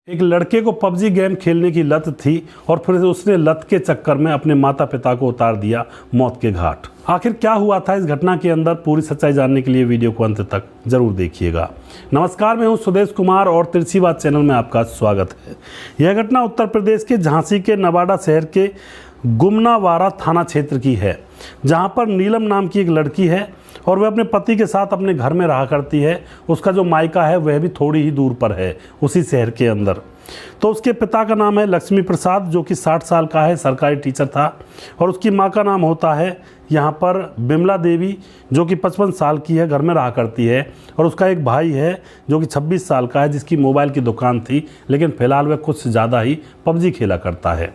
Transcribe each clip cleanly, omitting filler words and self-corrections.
एक लड़के को पबजी गेम खेलने की लत थी और फिर उसने लत के चक्कर में अपने माता पिता को उतार दिया मौत के घाट। आखिर क्या हुआ था इस घटना के अंदर, पूरी सच्चाई जानने के लिए वीडियो को अंत तक जरूर देखिएगा। नमस्कार, मैं हूं सुदेश कुमार और तिरछी बात चैनल में आपका स्वागत है। यह घटना उत्तर प्रदेश के झांसी के नवादा शहर के गुमनावाड़ा थाना क्षेत्र की है, जहां पर नीलम नाम की एक लड़की है और वह अपने पति के साथ अपने घर में रहा करती है। उसका जो मायका है वह भी थोड़ी ही दूर पर है, उसी शहर के अंदर। तो उसके पिता का नाम है लक्ष्मी प्रसाद, जो कि 60 साल का है, सरकारी टीचर था। और उसकी माँ का नाम होता है यहाँ पर बिमला देवी, जो कि 55 साल की है, घर में रहा करती है। और उसका एक भाई है जो कि 26 साल का है, जिसकी मोबाइल की दुकान थी, लेकिन फ़िलहाल वह कुछ ज़्यादा ही पबजी खेला करता है।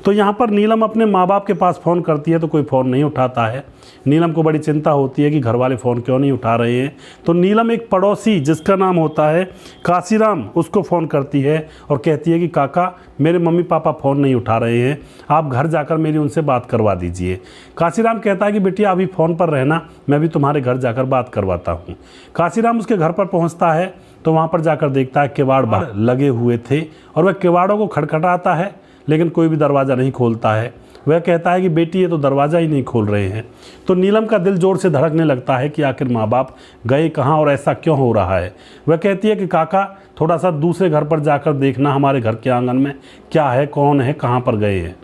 तो यहाँ पर नीलम अपने माँ बाप के पास फ़ोन करती है तो कोई फ़ोन नहीं उठाता है। नीलम को बड़ी चिंता होती है कि घर वाले फ़ोन क्यों नहीं उठा रहे हैं। तो नीलम एक पड़ोसी जिसका नाम होता है काशीराम, उसको फ़ोन करती है और कहती है कि काका, मेरे मम्मी पापा फ़ोन नहीं उठा रहे हैं, आप घर जाकर मेरी उनसे बात करवा दीजिए। काशीराम कहता है कि बेटिया अभी फ़ोन पर रहना, मैं भी तुम्हारे घर जाकर बात करवाता हूँ। काशीराम उसके घर पर पहुँचता है तो वहाँ पर जाकर देखता है किवाड़ बाहर लगे हुए थे और वह किवाड़ों को खटखटाता है, लेकिन कोई भी दरवाज़ा नहीं खोलता है। वह कहता है कि बेटी ये तो दरवाज़ा ही नहीं खोल रहे हैं। तो नीलम का दिल जोर से धड़कने लगता है कि आखिर माँ बाप गए कहाँ और ऐसा क्यों हो रहा है। वह कहती है कि काका, थोड़ा सा दूसरे घर पर जाकर देखना, हमारे घर के आंगन में क्या है, कौन है, कहाँ पर गए हैं।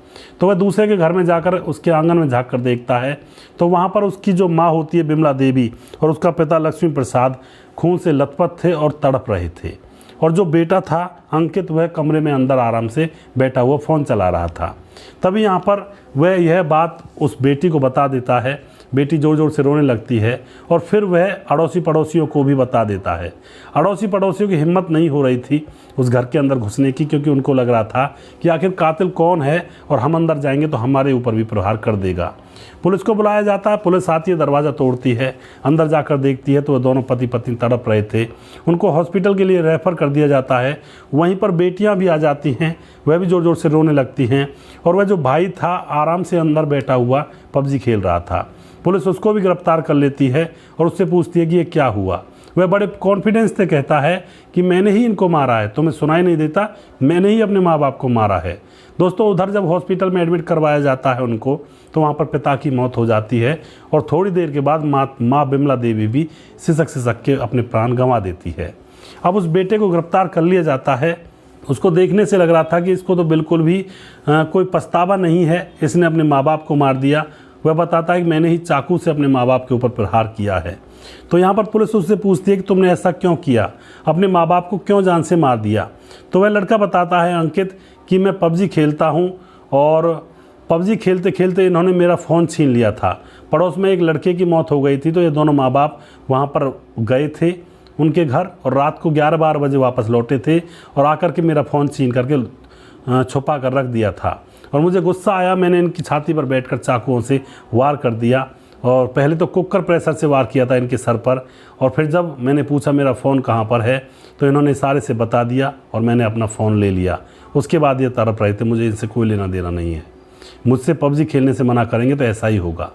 तो वह दूसरे के घर में जाकर उसके आंगन में झाँक कर देखता है तो वहाँ पर उसकी जो माँ होती है बिमला देवी और उसका पिता लक्ष्मी प्रसाद खून से लथपथ थे और तड़प रहे थे। और जो बेटा था अंकित, वह कमरे में अंदर आराम से बैठा हुआ फ़ोन चला रहा था। तभी यहाँ पर वह यह बात उस बेटी को बता देता है। बेटी ज़ोर ज़ोर से रोने लगती है और फिर वह अड़ोसी पड़ोसियों को भी बता देता है। अड़ोसी पड़ोसियों की हिम्मत नहीं हो रही थी उस घर के अंदर घुसने की, क्योंकि उनको लग रहा था कि आखिर कातिल कौन है और हम अंदर जाएंगे तो हमारे ऊपर भी प्रहार कर देगा। पुलिस को बुलाया जाता है। पुलिस आती है, दरवाज़ा तोड़ती है, अंदर जाकर देखती है तो वह दोनों पति पत्नी तड़प रहे थे। उनको हॉस्पिटल के लिए रेफ़र कर दिया जाता है। वहीं पर बेटियां भी आ जाती हैं, वह भी ज़ोर ज़ोर से रोने लगती हैं। और वह जो भाई था आराम से अंदर बैठा हुआ पबजी खेल रहा था। पुलिस उसको भी गिरफ्तार कर लेती है और उससे पूछती है कि ये क्या हुआ। वह बड़े कॉन्फिडेंस से कहता है कि मैंने ही इनको मारा है, तुम्हें सुनाई नहीं देता, मैंने ही अपने माँ बाप को मारा है। दोस्तों, उधर जब हॉस्पिटल में एडमिट करवाया जाता है उनको, तो वहाँ पर पिता की मौत हो जाती है और थोड़ी देर के बाद माँ बिमला देवी भी सिसक के अपने प्राण गंवा देती है। अब उस बेटे को गिरफ्तार कर लिया जाता है। उसको देखने से लग रहा था कि इसको तो बिल्कुल भी कोई पछतावा नहीं है, इसने अपने माँ बाप को मार दिया। वह बताता है कि मैंने ही चाकू से अपने माँ बाप के ऊपर प्रहार किया है। तो यहाँ पर पुलिस उससे पूछती है कि तुमने ऐसा क्यों किया, अपने माँ बाप को क्यों जान से मार दिया। तो वह लड़का बताता है अंकित कि मैं पबजी खेलता हूँ और पबजी खेलते खेलते इन्होंने मेरा फ़ोन छीन लिया था। पड़ोस में एक लड़के की मौत हो गई थी, तो ये दोनों माँ बाप वहाँ पर गए थे उनके घर और रात को 11-12 बजे वापस लौटे थे और आकर के मेरा फ़ोन छीन करके छुपा कर रख दिया था। और मुझे गुस्सा आया, मैंने इनकी छाती पर बैठकर चाकुओं से वार कर दिया। और पहले तो कुकर प्रेशर से वार किया था इनके सर पर, और फिर जब मैंने पूछा मेरा फ़ोन कहाँ पर है तो इन्होंने इशारे से बता दिया और मैंने अपना फ़ोन ले लिया। उसके बाद ये तड़प रहे थे, मुझे इनसे कोई लेना देना नहीं है, मुझसे पबजी खेलने से मना करेंगे तो ऐसा ही होगा।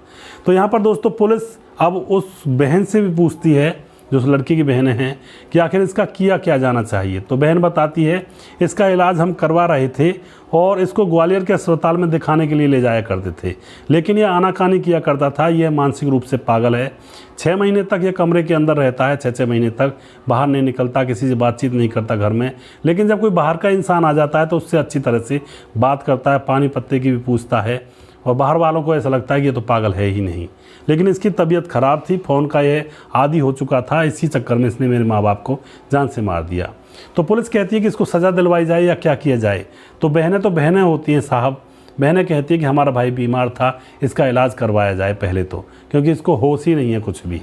तो यहाँ पर दोस्तों पुलिस अब उस बहन से भी पूछती है, जो उस लड़की की बहनें हैं, कि आखिर इसका किया क्या जाना चाहिए। तो बहन बताती है, इसका इलाज हम करवा रहे थे और इसको ग्वालियर के अस्पताल में दिखाने के लिए ले जाया करते थे, लेकिन यह आनाकानी किया करता था, यह मानसिक रूप से पागल है। 6 महीने तक यह कमरे के अंदर रहता है, 6 महीने तक बाहर नहीं निकलता, किसी से बातचीत नहीं करता घर में। लेकिन जब कोई बाहर का इंसान आ जाता है तो उससे अच्छी तरह से बात करता है, पानी पत्ते की भी पूछता है और बाहर वालों को ऐसा लगता है कि ये तो पागल है ही नहीं। लेकिन इसकी तबीयत ख़राब थी, फ़ोन का यह आदी हो चुका था, इसी चक्कर में इसने मेरे माँ बाप को जान से मार दिया। तो पुलिस कहती है कि इसको सज़ा दिलवाई जाए या क्या किया जाए। तो बहनें होती हैं साहब, बहनें कहती हैं कि हमारा भाई बीमार था, इसका इलाज करवाया जाए पहले तो, क्योंकि इसको होश ही नहीं है कुछ भी।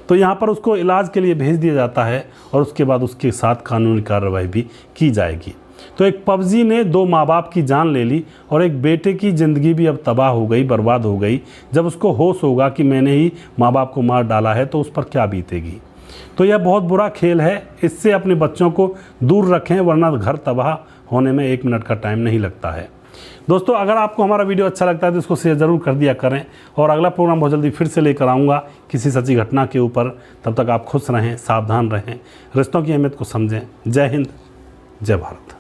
तो यहाँ पर उसको इलाज के लिए भेज दिया जाता है और उसके बाद उसके साथ कानूनी कार्रवाई भी की जाएगी। तो एक पबजी ने 2 माँ बाप की जान ले ली और एक बेटे की ज़िंदगी भी अब तबाह हो गई, बर्बाद हो गई। जब उसको होश होगा कि मैंने ही माँ बाप को मार डाला है तो उस पर क्या बीतेगी। तो यह बहुत बुरा खेल है, इससे अपने बच्चों को दूर रखें, वरना घर तबाह होने में 1 मिनट का टाइम नहीं लगता है। दोस्तों, अगर आपको हमारा वीडियो अच्छा लगता है तो इसको शेयर ज़रूर कर दिया करें और अगला प्रोग्राम बहुत जल्दी फिर से लेकर आऊँगा किसी सच्ची घटना के ऊपर। तब तक आप खुश रहें, सावधान रहें, रिश्तों की अहमियत को समझें। जय हिंद, जय भारत।